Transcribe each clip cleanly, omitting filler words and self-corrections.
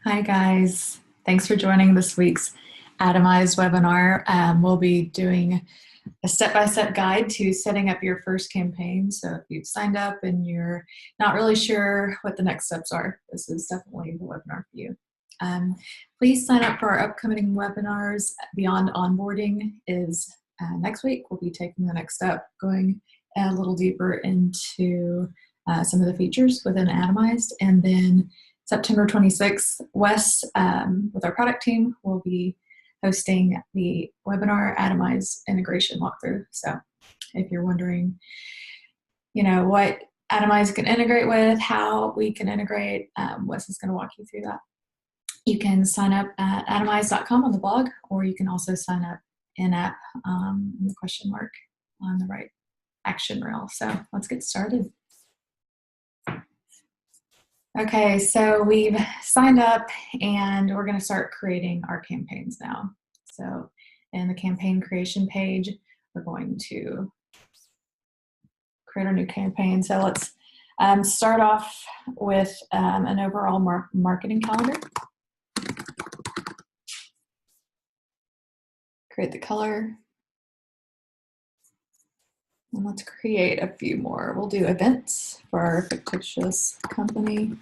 Hi guys, thanks for joining this week's Atomized webinar. We'll be doing a step-by-step guide to setting up your first campaign. So if you've signed up and you're not really sure what the next steps are, this is definitely the webinar for you. Please sign up for our upcoming webinars. Beyond Onboarding is next week. We'll be taking the next step, going a little deeper into some of the features within Atomized, and then September 26th, Wes, with our product team, will be hosting the webinar Atomized Integration Walkthrough. So if you're wondering, what Atomized can integrate with, how we can integrate, Wes is going to walk you through that. You can sign up at atomized.com on the blog, or you can also sign up in-app in the question mark on the right action rail. So let's get started. Okay, so we've signed up and we're going to start creating our campaigns now. So in the campaign creation page, we're going to create our new campaign. So let's start off with an overall marketing calendar. Create the color. And let's create a few more. We'll do events for our fictitious company.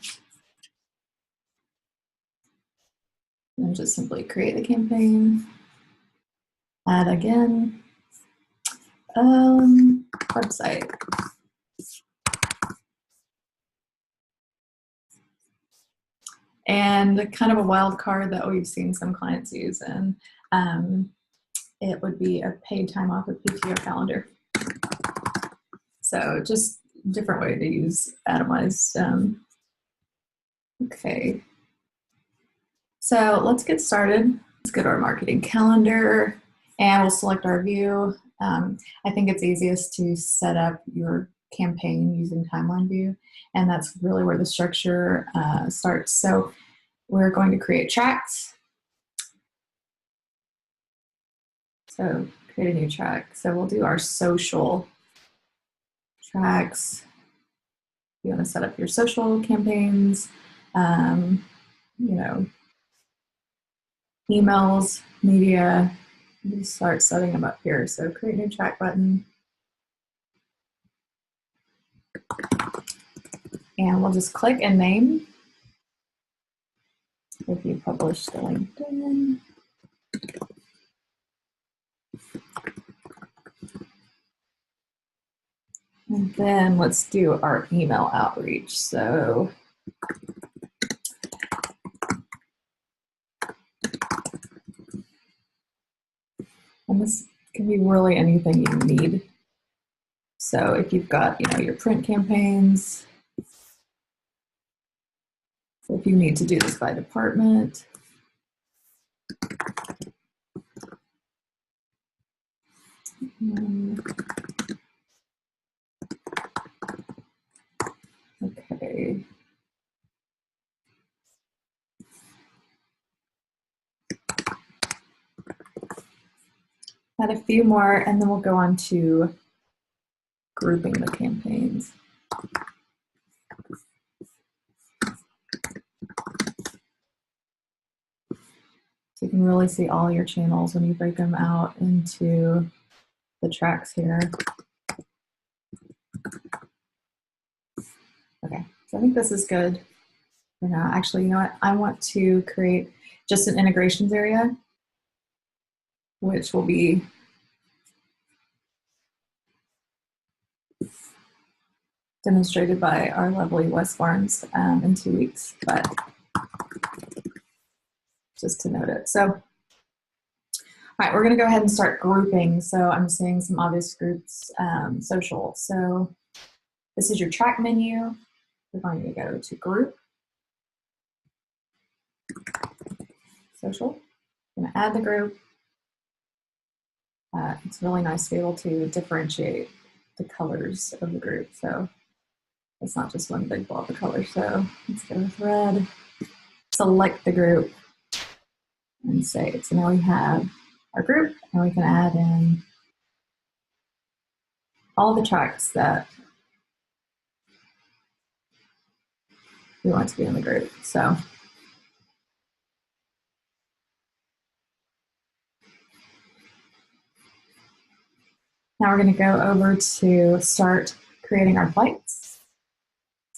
And just simply create the campaign. Add again. Website. And kind of a wild card that we've seen some clients use, and it would be a paid time off with PTO calendar. So just a different way to use Atomized. Okay. So let's get started. Let's go to our marketing calendar and we'll select our view. I think it's easiest to set up your campaign using timeline view, and that's really where the structure starts. So we're going to create tracks. So create a new track. So we'll do our social tracks. You want to set up your social campaigns, emails, media. You start setting them up here. So create new track button. And we'll just click and name. If you publish the LinkedIn. And then let's do our email outreach. So and this can be really anything you need. So if you've got, your print campaigns, so if you need to do this by department, okay. Add a few more, and then we'll go on to grouping the campaigns. So you can really see all your channels when you break them out into the tracks here. Okay, so I think this is good for now. Actually, you know what? I want to create just an integrations area, which will be demonstrated by our lovely Wes Barnes in 2 weeks, but just to note it. So, all right, we're going to go ahead and start grouping. So I'm seeing some obvious groups, social. So this is your track menu. We're going to go to group, social. I'm going to add the group. It's really nice to be able to differentiate the colors of the group. So it's not just one big blob of color. So let's go with red. Select the group and save. So now we have our group, and we can add in all the tracks that we want to be in the group. So Now we're going to go over to start creating our flights.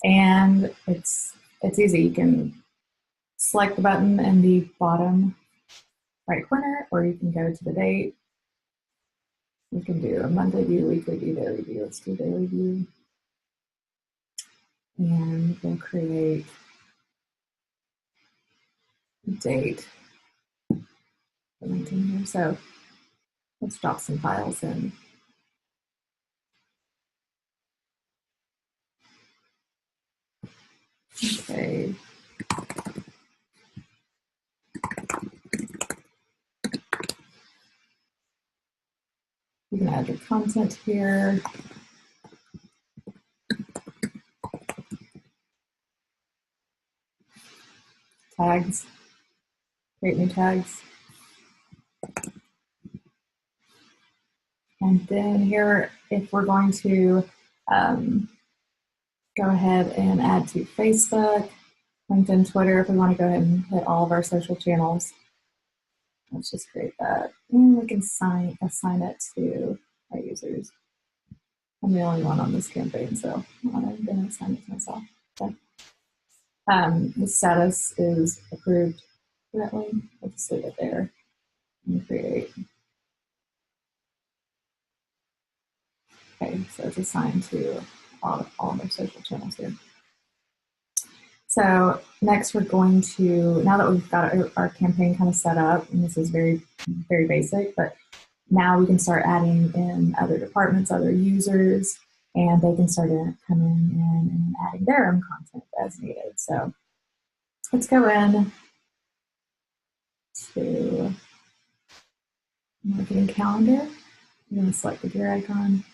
And it's easy. You can select the button in the bottom right corner, or you can go to the date. You can do a monthly view, weekly view, daily view. Let's do daily view. And we'll create a date. Here. So let's drop some files in. Okay. You can add your content here. Tags, create new tags. And then here, if we're going to go ahead and add to Facebook, LinkedIn, Twitter, if we want to go ahead and hit all of our social channels, let's just create that. And we can assign it to our users. I'm the only one on this campaign, so I'm going to assign it to myself. Okay. The status is approved currently. We'll just leave it there and create. Okay, so it's assigned to all of our social channels here. So next we're going to, now that we've got our campaign kind of set up, and this is very, very basic, but now we can start adding in other departments, other users, and they can start coming in and adding their own content as needed. So let's go in to marketing calendar. I'm going to select the gear icon,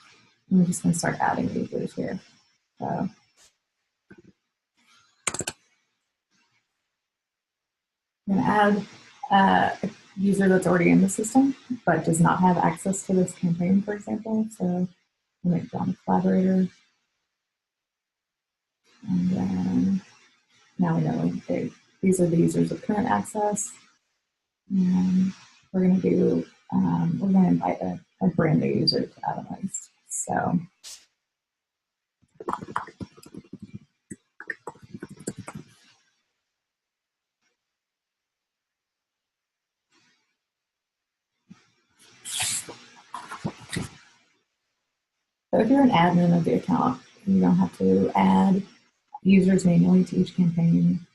and we're just going to start adding users here. So I'm going to add a user that's already in the system, but does not have access to this campaign, for example. So I'll make John a collaborator. And then now we know these are the users with current access. And we're going to do, we're going to invite a brand new user to Atomized. So if you're an admin of the account, you don't have to add users manually to each campaign.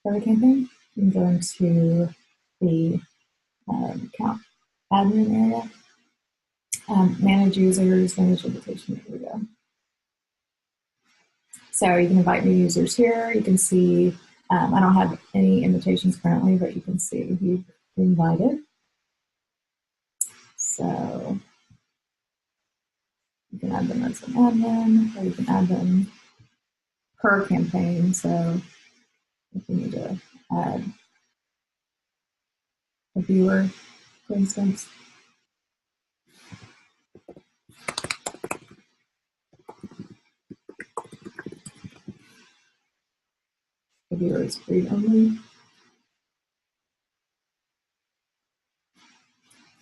For the campaign, you can go into the account admin area, manage users, manage invitation. Here we go. So you can invite new users here. You can see, I don't have any invitations currently, but you can see who invited. So you can add them as an admin, or you can add them per campaign. So if you need to add a viewer, for instance, the viewer is read only.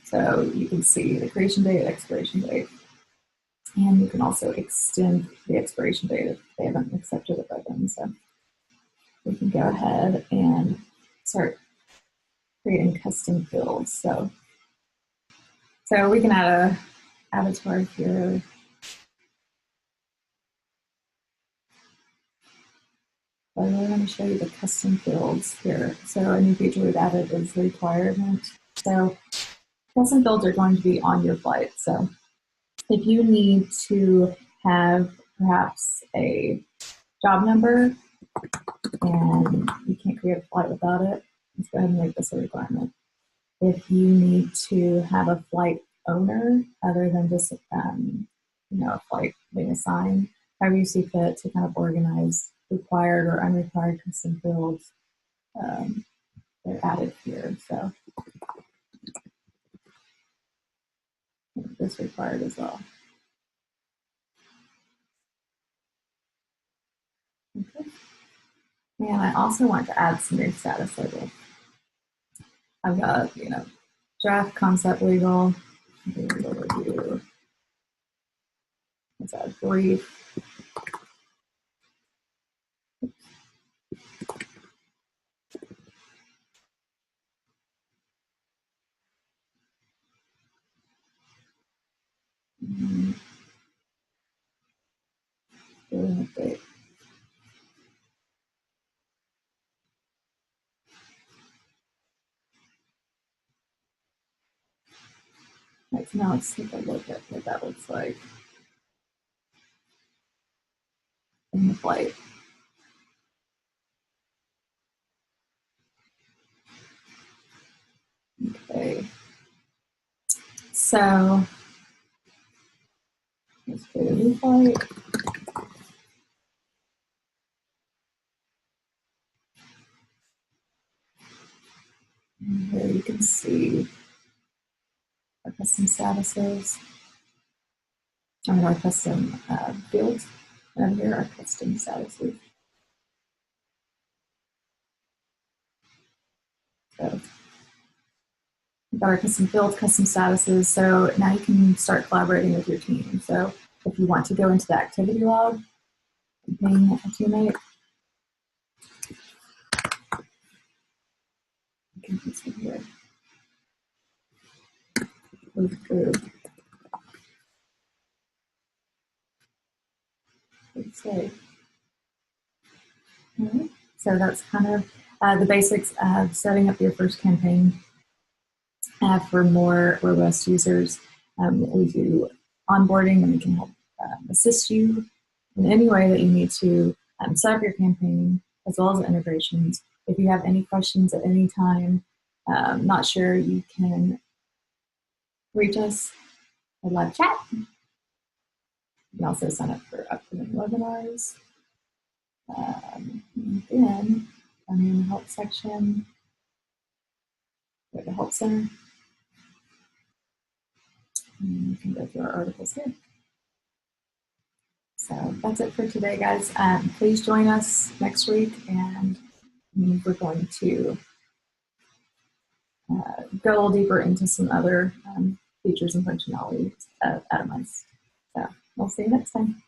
So you can see the creation date, expiration date, and you can also extend the expiration date if they haven't accepted it by then. So we can go ahead and start creating custom fields. So we can add a avatar here. But I'm going to show you the custom fields here. So a new feature we've added is the requirement. So custom fields are going to be on your flight. So if you need to have perhaps a job number and you can't create a flight without it, let's go ahead and make this a requirement. If you need to have a flight owner other than just a flight being assigned, however you see fit to kind of organize required or unrequired custom fields, they're added here. So this required as well. Okay. And I also want to add some new status labels. I've got, draft, concept, legal, overview. Let's add brief. Update. Right, so now let's take a look at what that looks like in the flight. Okay. So let's create a new flight. And here you can see our custom statuses. And our custom fields. And here are custom statuses. So we've got our custom fields, custom statuses. So now you can start collaborating with your team. So if you want to go into the activity log, ping a teammate, you can use it here. Move through. Okay. Right. So that's kind of the basics of setting up your first campaign. For more robust users, we do onboarding, and we can help assist you in any way that you need to set up your campaign, as well as integrations. If you have any questions at any time, not sure, you can reach us at live chat. You can also sign up for upcoming webinars. Then, in the help section, go to the help center. And you can go through our articles here. So that's it for today, guys. Please join us next week, and we're going to go a little deeper into some other features and functionalities of Atomized. So we'll see you next time.